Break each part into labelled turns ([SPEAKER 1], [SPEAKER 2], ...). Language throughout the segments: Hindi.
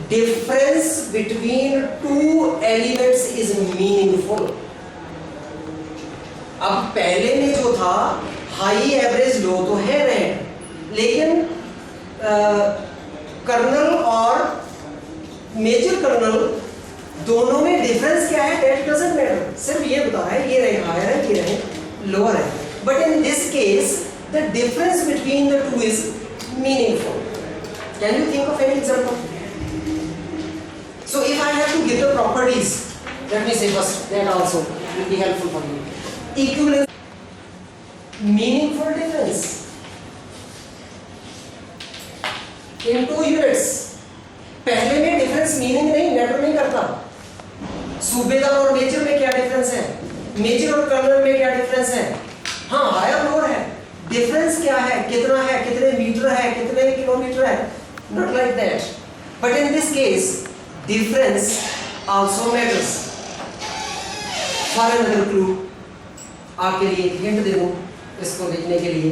[SPEAKER 1] difference between two elements is meaningful. अब पहले में जो था हाई एवरेज लो तो है रेड, लेकिन कर्नल और मेजर कर्नल दोनों में डिफरेंस क्या है, दैट डजंट मैटर, सिर्फ ये बता रहा है ये रहे हायर है ये रहे लोअर है. But in this case the difference between the two is meaningful. Can you think of any example? So if I have to give the properties, let me say first, that also will be helpful for you. Equivalence, meaningful difference in two units. पहले में डिफरेंस मीनिंग नहीं मैटर नहीं करता. सूबेदार और मेजर में क्या डिफरेंस है, मेजर और कर्नल में क्या डिफरेंस है, हाँ हायर लोअर है, डिफरेंस क्या है, कितना है, कितने मीटर है, कितने किलोमीटर है, not like that. But in this case difference also matters. For another clue, आपके लिए एक हिंट दे दूं इसको देखने के लिए.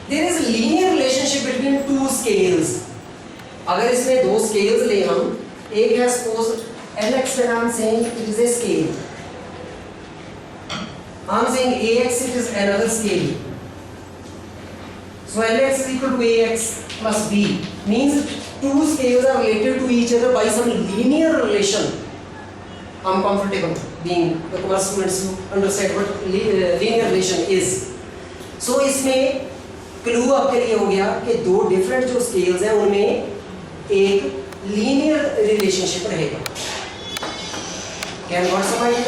[SPEAKER 1] There is a linear relationship between two scales. अगर इसमें दो scales ले हम, एक है suppose Lx and I'm saying it is a scale. I'm saying Ax it is another scale. So Lx is equal to Ax plus B means two scales are related to each other by some linear relation. I'm comfortable being the commerce students who understand what linear relation is. So इसमें क्लू आपके लिए हो गया कि दो डिफरेंट जो स्केल्स हैं उनमें एक लीनियर रिलेशनशिप रहेगा. Can got some idea?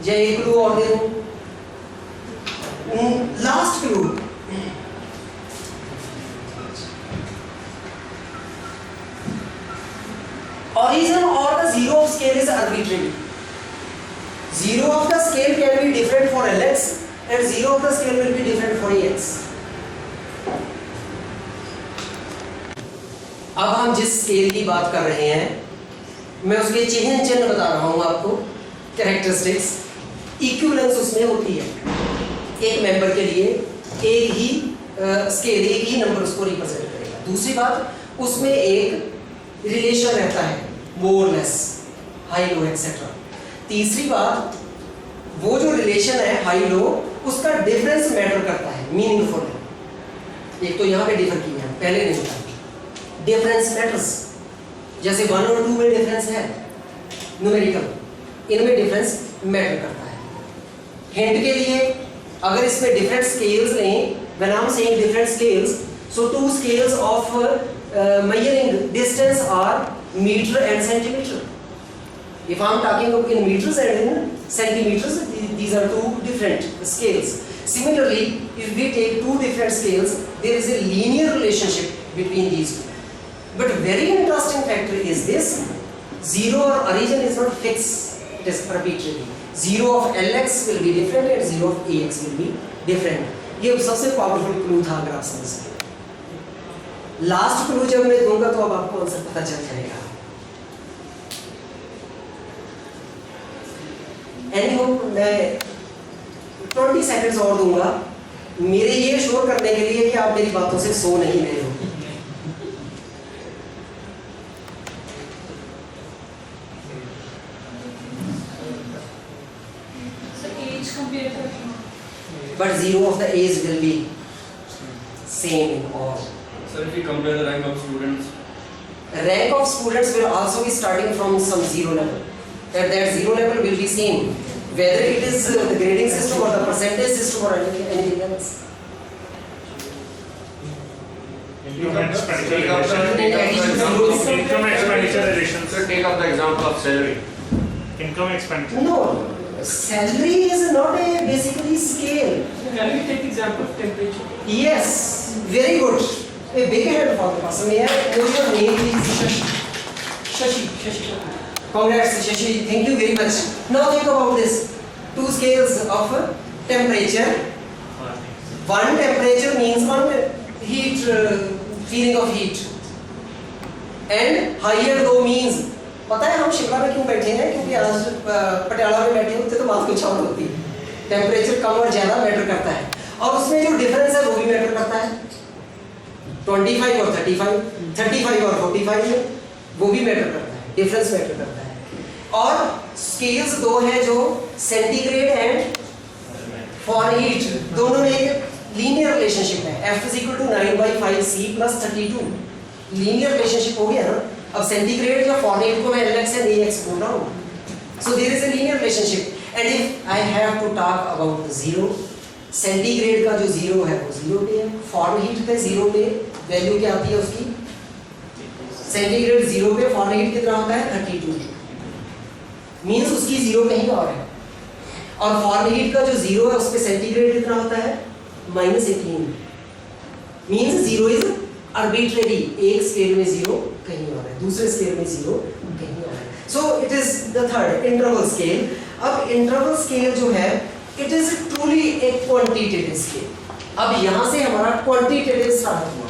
[SPEAKER 1] या एक क्लू और दे दूं, last clue. Origin or the zero of scale is arbitrary. Zero of the scale can be different for Lx and zero of the scale will be different for Ax. अब हम जिस स्केल की बात कर रहे हैं मैं उसके चिन्ह बता रहा हूं आपको, कैरेक्टरिस्टिक्स. इक्विवेलेंस उसमें होती है, एक मेंबर के लिए एक ही स्केल एक ही नंबर उसको रिप्रेजेंट करेगा. दूसरी बात उसमें एक रिलेशन रहता है more less high low etcetera. तीसरी बात वो जो रिलेशन है हाई लो उसका डिफरेंस मैटर करता है, मीनिंगफुल है. एक तो यहाँ पे डिफर किया है, पहले नहीं था. डिफरेंस मैटर्स, जैसे 1 और 2 में डिफरेंस है न्यूमेरिकल, इनमें डिफरेंस मैटर करता है. हिंट के लिए अगर इसमें डिफरेंट स्केल्स लें, when I'm saying different scales, so two scales of measuring distance are meter and centimeter. If I'm talking of in meters and in centimeters, these are two different scales. Similarly, if we take two different scales, there is a linear relationship between these two. But very interesting factor is this: zero or origin is not fixed; it is arbitrary. Zero of Lx will be different and zero of Ax will be different. ये सबसे पावरफुल क्लू था अगर आप समझ सके. लास्ट क्लू जब मैं दूंगा तो अब आपको आंसर पता चल जाएगा. एनीहो मैं 20 सेकंड्स और दूंगा मेरे ये शोर करने के लिए कि आप मेरी बातों से सो नहीं रहे हो. But zero of the A's will be same in all.
[SPEAKER 2] Sir, if we compare the rank of students,
[SPEAKER 1] rank of students will also be starting from some zero level. That zero level will be same, whether it is the grading system or the percentage system or anything else.
[SPEAKER 3] Income expenditure relations.
[SPEAKER 2] sir, take up the example of salary.
[SPEAKER 3] Income expenditure.
[SPEAKER 1] No, salary is not a basically scale.
[SPEAKER 4] Can we take example of temperature?
[SPEAKER 1] Yes, very good. A big hand for the person. May I know your name, please? Shashi. Congrats, Shashi. Thank you very much. Now think about this. Two scales of temperature. One temperature means one heat, feeling of heat. And higher low means. पता है हम शिमला में क्यों बैठे हैं? क्योंकि आज पटियाला में बैठे होते तो बात कुछ और होती. टेम्परेचर कम और ज़्यादा मैटर करता है. और उसमें जो डिफरेंस 25 और 35, 35 और 45 में वो भी मैटर करता है, डिफरेंस मैटर करता है। और स्केल्स दो हैं जो सेंटीग्रेड एंड फॉरेनहीट, दोनों में एक लीनियर रिलेशनशिप है। F = 9/5C + 32 लीनियर रिलेशनशिप हो गया ना। अब सेंटीग्रेड या फॉरेनहीट को मैं LX से नहीं एक्स बोल रहा हूँ, so there is a linear relationship. And if I have to talk about zero, centigrade का जो जीरो है वो जीरो पे है, फॉरेनहीट पे जीरो पे वैल्यू क्या आती है उसकी, सेंटीग्रेड जीरो पे फॉरेनहीट कितना होता है 32, मींस उसकी जीरो कहीं और है। और फॉरेनहीट का जो जीरो है उस पे सेंटीग्रेड कितना होता है -18, मींस जीरो इज आर्बिट्रेरी, एक स्केल में जीरो कहीं और है, दूसरे स्केल में जीरो कहीं और है। So it is the third interval scale. अब इंटरवल स्केल जो है it is truly A quantitative scale. अब यहां से हमारा क्वांटिटेटिव स्टार्ट हुआ,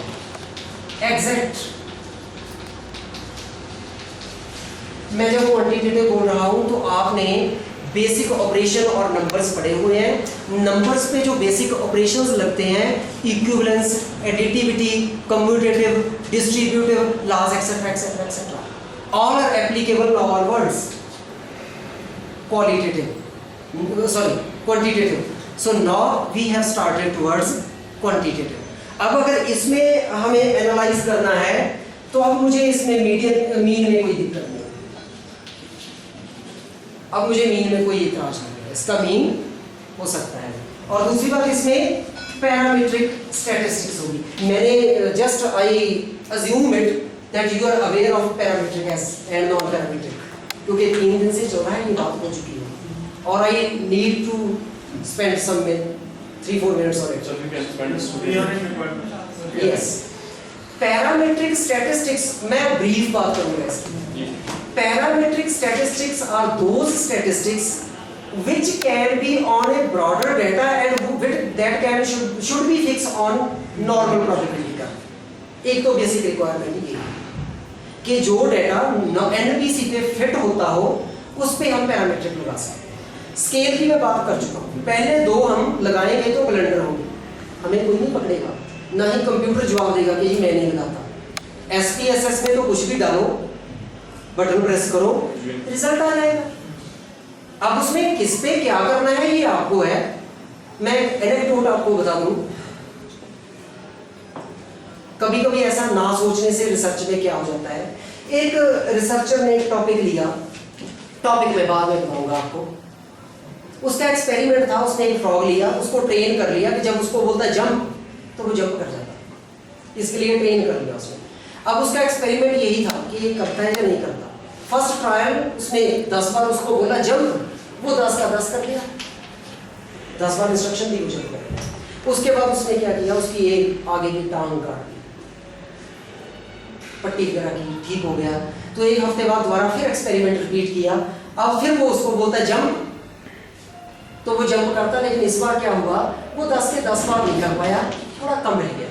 [SPEAKER 1] एग्जैक्ट। मैं जब क्वांटिटेटिव बोल रहा हूं तो आपने बेसिक ऑपरेशन और नंबर्स पढ़े हुए हैं। नंबर्स पे जो बेसिक ऑपरेशंस लगते हैं, equivalence, additivity, commutative, distributive, laws etcetera etcetera etcetera, all are applicable to all words. Quantitative. So now we have started towards quantitative. अब अगर इसमें हमें एनालाइज करना है तो अब मुझे इसमें मीन में कोई दिक्कत नहीं है। अब मुझे मीन में कोई इतराज नहीं है, इसका मीन हो सकता है। और दूसरी बात इसमें पैरामीट्रिक स्टैटिस्टिक्स होगी। मैंने just I assume it that you are aware of parametric and non parametric, क्योंकि 3 दिन से चल रहा है, ये बात हो चुकी है और I need to spend some 3-4 minutes on it.
[SPEAKER 2] So we can spend a
[SPEAKER 3] We are in requirement.
[SPEAKER 1] Yes. Parametric statistics, मैं ब्रीफ बात करूंगा इसकी। Parametric statistics are those statistics which can be on a broader data and that should be fixed on normal probability का। एक तो बेसिक रिक्वायरमेंट ये है कि जो डेटा NPC पे फिट होता हो उस पे हम पैरामीट्रिक लगा सकते हैं। स्केल की मैं बात कर चुका हूँ, पहले 2 हम लगाएंगे तो ब्लंडर होंगे, हमें कोई नहीं पकड़ेगा, ना ही कंप्यूटर जवाब देगा कि ये मैं नहीं लगाता। SPSS में तो कुछ भी डालो, बटन प्रेस करो, रिजल्ट आ जाएगा। अब उसमें किस पे क्या करना है ये आपको है। मैं एनेक्डोट आपको बता दूं, कभी कभी ऐसा ना सोचने से रिसर्च में क्या हो जाता है। एक रिसर्चर ने एक टॉपिक लिया, टॉपिक मैं बाद में बताऊंगा आपको। उसका एक्सपेरिमेंट था, उसने एक फ्रॉग लिया, उसको ट्रेन कर लिया कि जब उसको बोलता जंप तो वो जंप कर जाता, इसके लिए ट्रेन कर लिया उसने। अब उसका एक्सपेरिमेंट यही था कि ये करता है या नहीं करता। फर्स्ट ट्रायल उसने 10 बार उसको बोला जंप, वो 10 का 10 कर लिया, 10 बार इंस्ट्रक्शन दी वो जंप कर। उसके बाद उसने क्या किया, उसकी एक आगे की टांग काट दी, पट्टी करा की, ठीक हो गया। तो एक हफ्ते बाद दोबारा फिर एक्सपेरिमेंट रिपीट किया, अब फिर वो उसको बोलता जंप तो वो जंप करता, लेकिन इस बार क्या हुआ, वो 10 के 10 बार नहीं कर पाया, थोड़ा कम रह गया।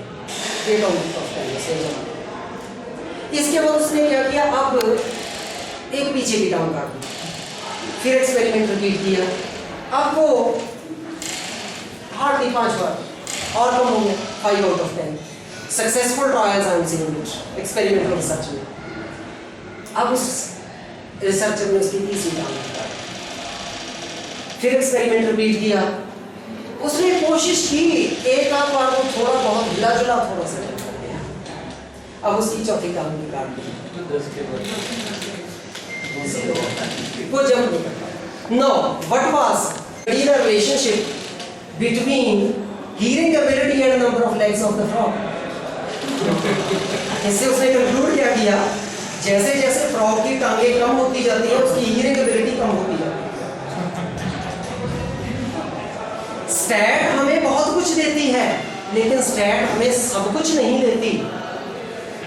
[SPEAKER 1] इसके बाद उसने क्या किया, अब एक पीछे की टांग काट दी, फिर एक्सपेरिमेंट रिपीट किया, अब वो हार्डली 5 बार और कम हो गया, 5 out of 10 successful trials I am seeing it experimental research में। अब उस रिसर्चर ने उसकी तीसरी टांग काट, फिर एक्सपेरिमेंट रिपीट किया, उसने कोशिश की, एक आध बार वो थोड़ा बहुत हिला जुला थोड़ा सा कर गया, अब उसकी चौथी टांग भी काट दी, वो जंप नहीं कर पाया। No, what was the relationship between hearing ability and number of legs of the frog? इससे उसने कंक्लूड क्या किया, जैसे जैसे फ्रॉग की टांगें कम होती जाती है उसकी हीयरिंग एबिलिटी कम होती जाती है। स्टैट हमें बहुत कुछ देती है, लेकिन स्टैट हमें सब कुछ नहीं देती।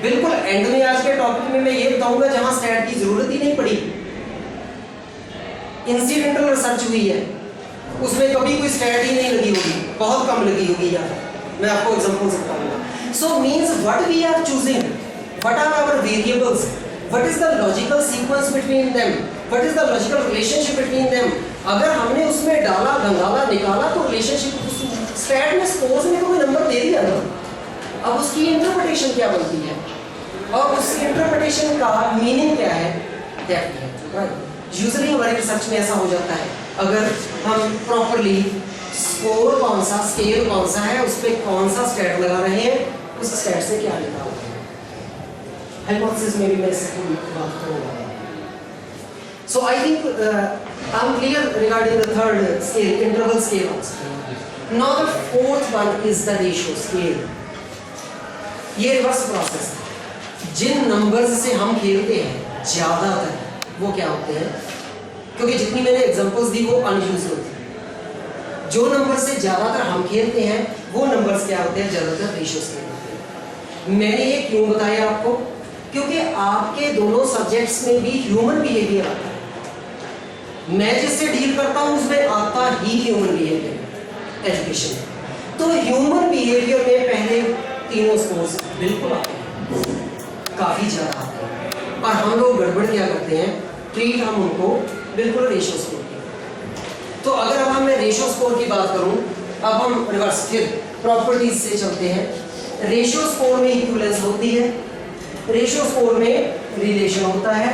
[SPEAKER 1] बिल्कुल एंड में आज के टॉपिक में मैं ये बताऊंगा जहां स्टैट की जरूरत ही नहीं पड़ी। इंसिडेंटल रिसर्च हुई है, उसमें कभी कोई स्टैट ही नहीं लगी होगी, बहुत कम लगी होगी, या मैं आपको एग्जांपल से बताऊंगा। So means what we are choosing, what are our variables, what is the logical sequence between them, what is the logical relationship between them. अगर हमने उसमें डाला, गंगाला, निकाला तो रिलेशनशिप स्टैट में सपोज में कोई नंबर दे दिया ना, अब उसकी इंटरप्रिटेशन क्या बनती है और उस इंटरप्रिटेशन का मीनिंग क्या है, यूजुअली हमारे रिसर्च में ऐसा हो जाता है, अगर हम प्रॉपरली स्कोर कौन सा, स्केल कौन सा है, उस पर कौन सा स्टैट लगा रहे हैं, उस स्टैट से क्या लिखा हुआ है, हाइपोथेसिस में भी मैं इसकी बात करूंगा। So I think I'm clear regarding the third scale, interval scale also. Now the fourth one is the ratio scale. ये रिवर्स प्रोसेस है। जिन नंबर्स से हम खेलते हैं ज़्यादातर वो क्या होते हैं, क्योंकि जितनी मैंने एग्जांपल्स दी वो अनयूजुअल थी। जो नंबर से ज़्यादातर हम खेलते हैं वो नंबर्स क्या होते हैं, ज़्यादातर रेशियो स्केल होते हैं। मैंने ये क्यों बताया आपको, क्योंकि आपके दोनों सब्जेक्ट्स में भी ह्यूमन बिहेवियर आता है। मैं जिससे डील करता हूँ उसमें आता ही ह्यूमन बिहेवियर एजुकेशन में। तो ह्यूमन बिहेवियर में पहले तीनों स्कोर्स बिल्कुल आते हैं, काफ़ी ज़्यादा आते हैं, और हम लोग गड़बड़ क्या करते हैं, ट्रीट हम उनको बिल्कुल रेशियो स्कोर की। तो अगर अब मैं रेशियो स्कोर की बात करूँ, अब हम रिवर्स फिर प्रॉपर्टीज से चलते हैं। रेशियो स्कोर में इक्विवेलेंस होती है, रेशियो स्कोर में रिलेशन होता है,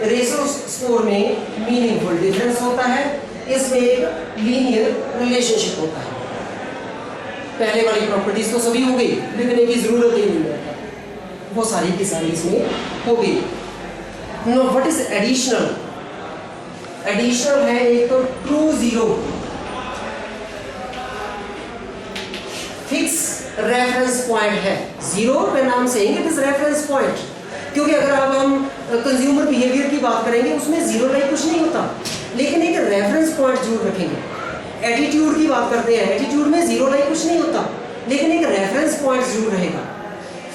[SPEAKER 1] रेशियो स्कोर में मीनिंगफुल डिफरेंस होता है, इसमें एक लीनियर रिलेशनशिप होता है। पहले वाली प्रॉपर्टीज तो सभी हो गई, लिखने की जरूरत ही नहीं है, वो सारी की सारी इसमें हो गई। No what is additional, additional है एक तो true zero, fix reference point है zero, when I am saying it is reference point, क्योंकि अगर अब हम कंज्यूमर बिहेवियर की बात करेंगे उसमें जीरो लाइक कुछ नहीं होता, लेकिन एक रेफरेंस पॉइंट जरूर रखेंगे। एटीट्यूड की बात करते हैं, एटीट्यूड में जीरो लाइक कुछ नहीं होता, लेकिन एक रेफरेंस पॉइंट जरूर रहेगा।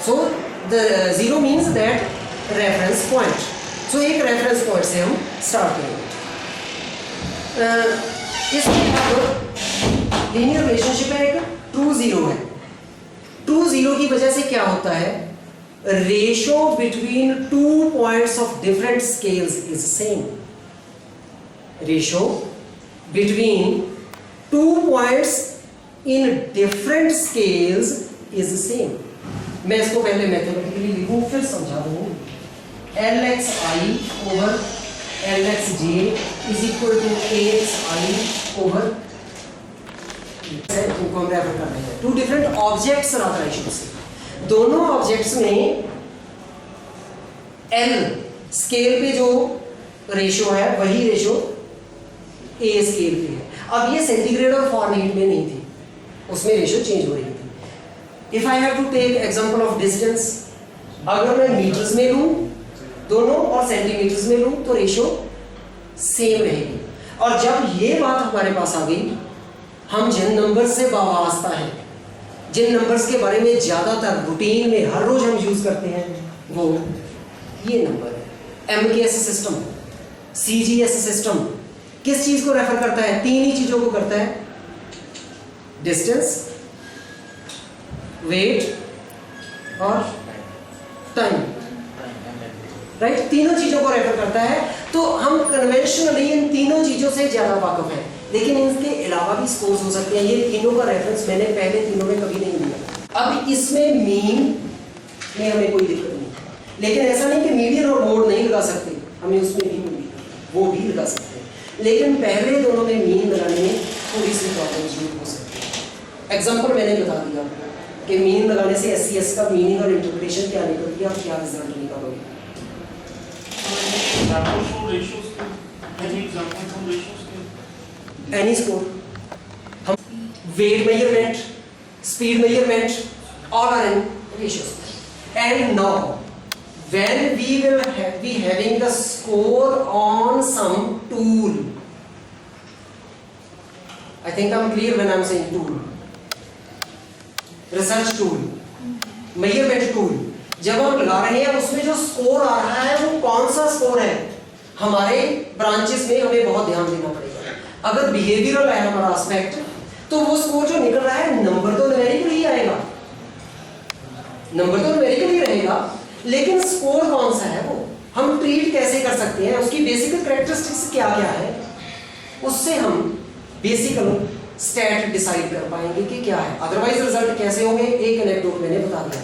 [SPEAKER 1] So the zero means that reference point. So एक रेफरेंस पॉइंट से हम स्टार्ट करेंगे। इसमें अब लीनियर रिलेशनशिप है, एक ट्रू जीरो है। ट्रू जीरो की वजह से क्या होता है, ratio between two points of different scales is same. Ratio between two points in different scales is same. मैं इसको पहले मैथमेटिकली लिखूं फिर समझा दूं। LXI over LXJ is equal to AXI over, इनको हम रेफर कर रहे हैं to different objects rather I should say. दोनों ऑब्जेक्ट्स में L स्केल पे जो रेशियो है वही रेशियो A स्केल पे है। अब ये सेंटीग्रेड और फॉरेनहीट में नहीं थी, उसमें रेशियो चेंज हो रही थी। If I have to take example of distance, अगर मैं मीटर्स में लूं दोनों और सेंटीमीटर्स में लूं तो रेशियो सेम रहेगी। और जब ये बात हमारे पास आ गई, हम जिन नंबर्स से वास्ता है, जिन नंबर्स के बारे में ज़्यादातर रूटीन में हर रोज हम यूज करते हैं, वो ये नंबर है। MKS सिस्टम, CGS सिस्टम किस चीज को रेफर करता है, तीन ही चीजों को करता है, डिस्टेंस, वेट और टाइम, राइट? तीनों चीजों को रेफर करता है। तो हम कन्वेंशनली इन तीनों चीजों से ज्यादा वाकिफ हैं, लेकिन इनके अलावा भी स्कोर्स हो सकते हैं। ये तीनों का रेफरेंस मैंने पहले तीनों में कभी नहीं दिया। अब इसमें मीन में हमें कोई दिक्कत नहीं, लेकिन ऐसा नहीं कि मीडियन और मोड नहीं लगा सकते, हमें उसमें भी वो भी लगा सकते हैं, लेकिन पहले दोनों में मीन लगाने में थोड़ी सी प्रॉब्लम जरूर हो सकती है। एग्जाम्पल मैंने बता दिया कि मीन लगाने से SCS का मीनिंग और इंटरप्रिटेशन क्या निकलती है, आप क्या रिजल्ट निकालोगे। एनी स्कोर, हम weight measurement, speed measurement, all are in ratios. And now when we will be having the score on some tool, I think I'm clear when I'm saying tool, research tool, measurement tool, जब हम लगा रहे हैं उसमें जो स्कोर आ रहा है वो कौन सा स्कोर है, हमारे ब्रांचेस में हमें बहुत ध्यान देना पड़ेगा। अगर बिहेवियरल है हमारा एस्पेक्ट, तो वो स्कोर जो निकल रहा है नंबर तो न्यूमेरिकल ही आएगा, नंबर तो न्यूमेरिकल ही रहेगा, लेकिन स्कोर कौन सा है वो हम ट्रीट कैसे कर सकते हैं, उसकी बेसिक कैरेक्टरिस्टिक्स क्या क्या है, उससे हम बेसिकल स्टैट डिसाइड कर पाएंगे कि क्या है, अदरवाइज रिजल्ट कैसे होंगे एक एनेक्डोट मैंने बता दिया।